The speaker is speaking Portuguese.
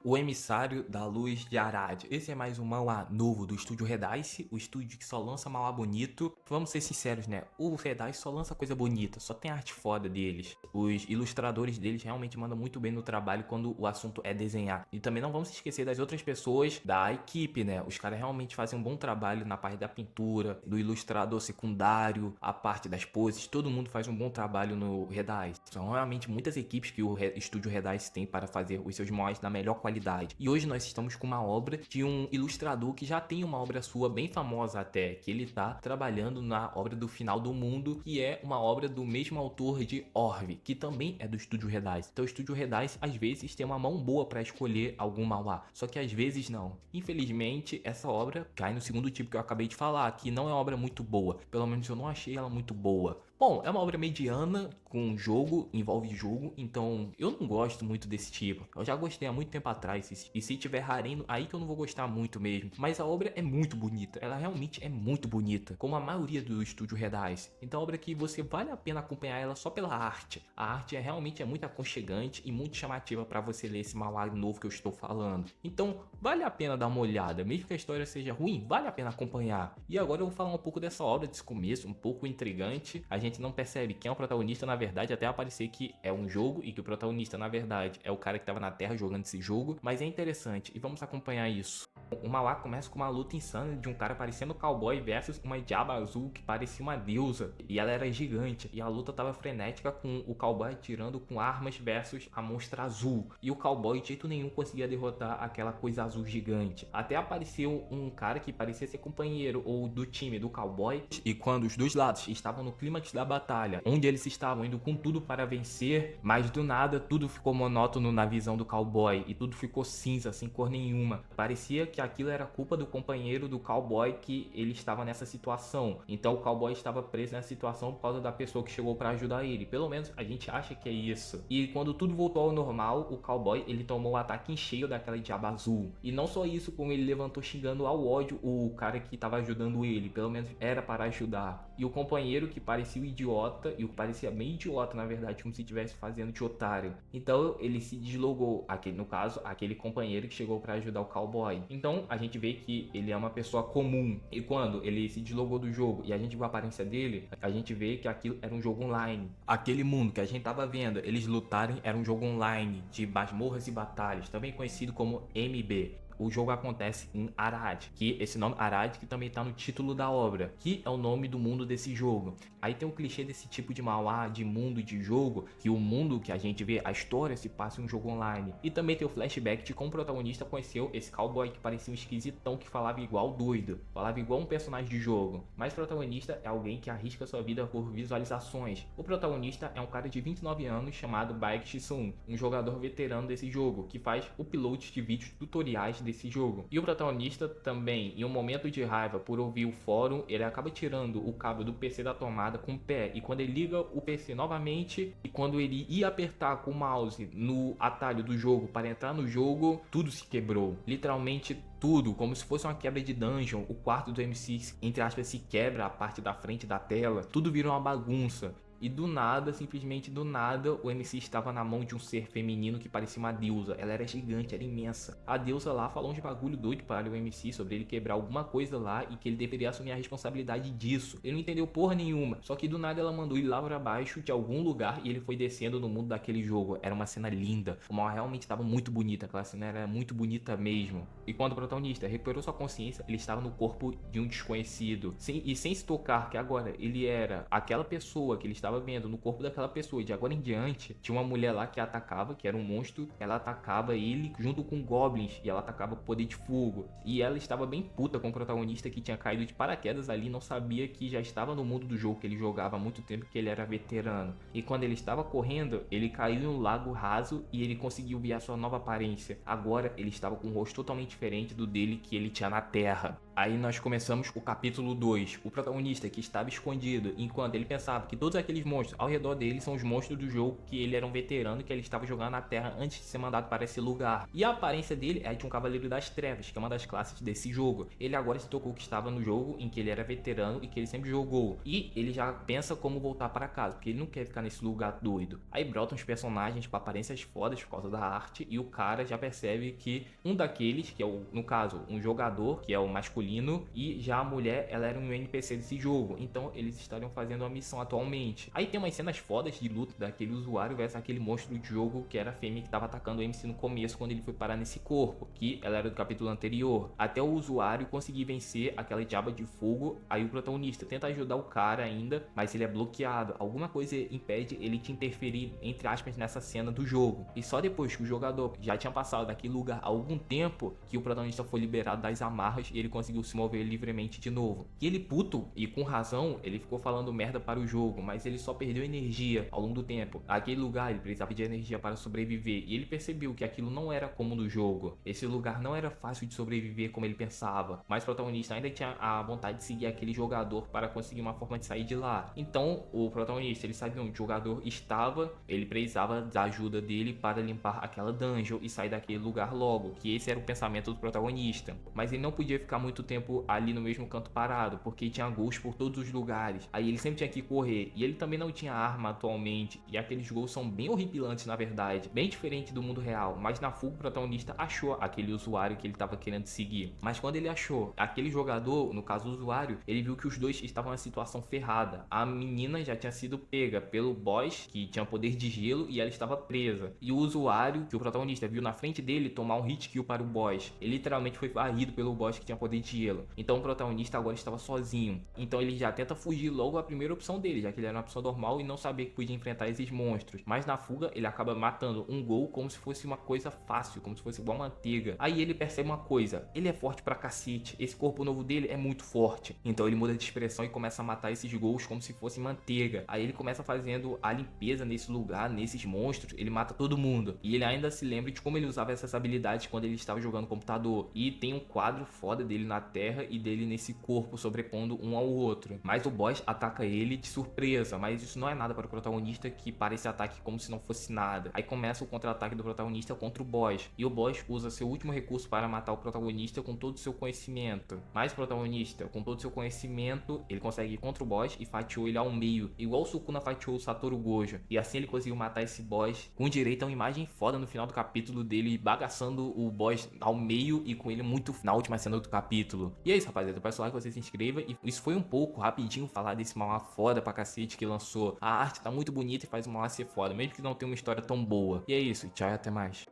O Emissário da Luz de Arad. Esse é mais um manhwa novo do estúdio Redice, o estúdio que só lança manhwa bonito. Vamos ser sinceros, né? O Redice só lança coisa bonita, só tem arte foda deles. Os ilustradores deles realmente mandam muito bem no trabalho quando o assunto é desenhar. E também não vamos esquecer das outras pessoas da equipe, né? Os caras realmente fazem um bom trabalho na parte da pintura, do ilustrador secundário, a parte das poses. Todo mundo faz um bom trabalho no Redice. São realmente muitas equipes que o estúdio Redice tem para fazer os seus manhwas da melhor qualidade. E hoje nós estamos com uma obra de um ilustrador que já tem uma obra sua bem famosa até, que ele tá trabalhando na obra do Final do Mundo, que é uma obra do mesmo autor de Orv, que também é do estúdio Redice. Então o estúdio Redice às vezes tem uma mão boa para escolher algum manhwa, só que às vezes não. Infelizmente essa obra cai no segundo tipo que eu acabei de falar, que não é uma obra muito boa, pelo menos eu não achei ela muito boa. Bom, é uma obra mediana, com jogo, envolve jogo, então eu não gosto muito desse tipo. Eu já gostei há muito tempo atrás, e se tiver harem, aí que eu não vou gostar muito mesmo. Mas a obra é muito bonita, ela realmente é muito bonita, como a maioria do estúdio Redice. Então é uma obra que você vale a pena acompanhar ela só pela arte. A arte realmente muito aconchegante e muito chamativa para você ler esse manhwa novo que eu estou falando. Então vale a pena dar uma olhada, mesmo que a história seja ruim, vale a pena acompanhar. E agora eu vou falar um pouco dessa obra, desse começo, um pouco intrigante. A gente não percebe quem é o protagonista, na verdade, até aparecer que é um jogo e que o protagonista, na verdade, é o cara que estava na Terra jogando esse jogo. Mas é interessante e vamos acompanhar isso. O manhwa começa com uma luta insana de um cara parecendo um cowboy versus uma diaba azul que parecia uma deusa. E ela era gigante. E a luta tava frenética com o cowboy atirando com armas versus a monstra azul. E o cowboy de jeito nenhum conseguia derrotar aquela coisa azul gigante. Até apareceu um cara que parecia ser companheiro ou do time do cowboy. E quando os dois lados estavam no clímax da batalha, onde eles estavam indo com tudo para vencer, mas do nada tudo ficou monótono na visão do cowboy. E tudo ficou cinza, sem cor nenhuma. Parecia que aquilo era culpa do companheiro do cowboy que ele estava nessa situação. Então o cowboy estava preso nessa situação por causa da pessoa que chegou para ajudar ele. Pelo menos a gente acha que é isso. E quando tudo voltou ao normal, o cowboy ele tomou o ataque em cheio daquela diaba azul. E não só isso, como ele levantou xingando ao ódio o cara que estava ajudando ele. Pelo menos era para ajudar. E o companheiro que parecia um idiota, e o que parecia bem idiota na verdade, como se estivesse fazendo de otário. Então ele se deslogou, no caso, aquele companheiro que chegou para ajudar o cowboy. Então a gente vê que ele é uma pessoa comum. E quando ele se deslogou do jogo e a gente viu a aparência dele, a gente vê que aquilo era um jogo online. Aquele mundo que a gente tava vendo eles lutarem era um jogo online de masmorras e batalhas, também conhecido como MB. O jogo acontece em Arad, que esse nome Arad que também tá no título da obra, que é o nome do mundo desse jogo. Aí tem um clichê desse tipo de manhwa, de mundo de jogo, que o mundo que a gente vê, a história se passa em um jogo online. E também tem o flashback de como o protagonista conheceu esse cowboy que parecia um esquisitão que falava igual doido, falava igual um personagem de jogo. Mas o protagonista é alguém que arrisca sua vida por visualizações. O protagonista é um cara de 29 anos chamado Baek Shisun, um jogador veterano desse jogo, que faz upload de vídeos tutoriais desse jogo. E o protagonista também, em um momento de raiva por ouvir o fórum, ele acaba tirando o cabo do PC da tomada com o pé. E quando ele liga o PC novamente, e quando ele ia apertar com o mouse no atalho do jogo para entrar no jogo, tudo se quebrou. Literalmente tudo, como se fosse uma quebra de dungeon. O quarto do MC, entre aspas, se quebra a parte da frente da tela. Tudo vira uma bagunça. E do nada, simplesmente do nada, o MC estava na mão de um ser feminino que parecia uma deusa. Ela era gigante, era imensa. A deusa lá falou uns bagulho doido para o MC sobre ele quebrar alguma coisa lá e que ele deveria assumir a responsabilidade disso. Ele não entendeu porra nenhuma. Só que do nada ela mandou ele lá para baixo de algum lugar e ele foi descendo no mundo daquele jogo. Era uma cena linda. O mal realmente estava muito bonita. Aquela cena era muito bonita mesmo. E quando o protagonista recuperou sua consciência, ele estava no corpo de um desconhecido. Sem se tocar que agora ele era aquela pessoa que ele estava vendo no corpo daquela pessoa. E de agora em diante, tinha uma mulher lá que atacava, que era um monstro. Ela atacava ele junto com goblins e ela atacava com poder de fogo. E ela estava bem puta com o protagonista que tinha caído de paraquedas ali, não sabia que já estava no mundo do jogo, que ele jogava há muito tempo, que ele era veterano. E quando ele estava correndo, ele caiu em um lago raso e ele conseguiu ver a sua nova aparência. Agora ele estava com um rosto totalmente diferente do dele que ele tinha na terra. Aí nós começamos o capítulo 2. O protagonista que estava escondido, enquanto ele pensava que todos aqueles monstros ao redor dele são os monstros do jogo que ele era um veterano que ele estava jogando na Terra antes de ser mandado para esse lugar. E a aparência dele é de um Cavaleiro das Trevas, que é uma das classes desse jogo. Ele agora se tocou que estava no jogo em que ele era veterano e que ele sempre jogou. E ele já pensa como voltar para casa, porque ele não quer ficar nesse lugar doido. Aí brotam os personagens com aparências fodas por causa da arte, e o cara já percebe que um daqueles, que é o, no caso, um jogador, que é o masculino, e já a mulher, ela era um NPC desse jogo. Então eles estariam fazendo uma missão atualmente. Aí tem umas cenas fodas de luta daquele usuário versus aquele monstro de jogo que era a fêmea que estava atacando o MC no começo, quando ele foi parar nesse corpo, que ela era do capítulo anterior. Até o usuário conseguir vencer aquela diaba de fogo. Aí o protagonista tenta ajudar o cara ainda, mas ele é bloqueado. Alguma coisa impede ele de interferir, entre aspas, nessa cena do jogo. E só depois que o jogador já tinha passado daquele lugar há algum tempo, que o protagonista foi liberado das amarras e ele conseguiu se mover livremente de novo. E ele puto, e com razão, ele ficou falando merda para o jogo, mas ele só perdeu energia ao longo do tempo. Aquele lugar ele precisava de energia para sobreviver, e ele percebeu que aquilo não era como no jogo. Esse lugar não era fácil de sobreviver como ele pensava, mas o protagonista ainda tinha a vontade de seguir aquele jogador para conseguir uma forma de sair de lá. Então o protagonista, ele sabia onde o jogador estava, ele precisava da ajuda dele para limpar aquela dungeon e sair daquele lugar logo, que esse era o pensamento do protagonista. Mas ele não podia ficar muito tempo ali no mesmo canto parado, porque tinha gols por todos os lugares. Aí ele sempre tinha que correr, e ele também não tinha arma atualmente, e aqueles gols são bem horripilantes na verdade, bem diferente do mundo real. Mas na fuga o protagonista achou aquele usuário que ele estava querendo seguir. Mas quando ele achou aquele jogador, no caso o usuário, ele viu que os dois estavam em situação ferrada. A menina já tinha sido pega pelo boss, que tinha poder de gelo, e ela estava presa. E o usuário, que o protagonista viu na frente dele, tomar um hit kill para o boss. Ele literalmente foi varrido pelo boss que tinha poder de gelo. Então o protagonista agora estava sozinho. Então ele já tenta fugir logo a primeira opção dele, já que ele era uma pessoa normal e não sabia que podia enfrentar esses monstros. Mas na fuga ele acaba matando um gol como se fosse uma coisa fácil, como se fosse igual manteiga. Aí ele percebe uma coisa: ele é forte pra cacete, esse corpo novo dele é muito forte. Então ele muda de expressão e começa a matar esses gols como se fosse manteiga. Aí ele começa fazendo a limpeza nesse lugar, nesses monstros, ele mata todo mundo. E ele ainda se lembra de como ele usava essas habilidades quando ele estava jogando computador. E tem um quadro foda dele na terra e dele nesse corpo sobrepondo um ao outro. Mas o boss ataca ele de surpresa, mas isso não é nada para o protagonista, que para esse ataque como se não fosse nada. Aí começa o contra-ataque do protagonista contra o boss, e o boss usa seu último recurso para matar o protagonista com todo o seu conhecimento. Mas o protagonista, com todo o seu conhecimento, ele consegue ir contra o boss e fatiou ele ao meio, igual o Sukuna fatiou o Satoru Gojo. E assim ele conseguiu matar esse boss com direito a uma imagem foda no final do capítulo dele bagaçando o boss ao meio e com ele muito na última cena do capítulo. E é isso, rapaziada, peço lá que você se inscreva. E isso foi um pouco rapidinho falar desse mangá foda pra cacete que lançou. A arte tá muito bonita e faz o mangá ser foda, mesmo que não tenha uma história tão boa. E é isso, tchau e até mais.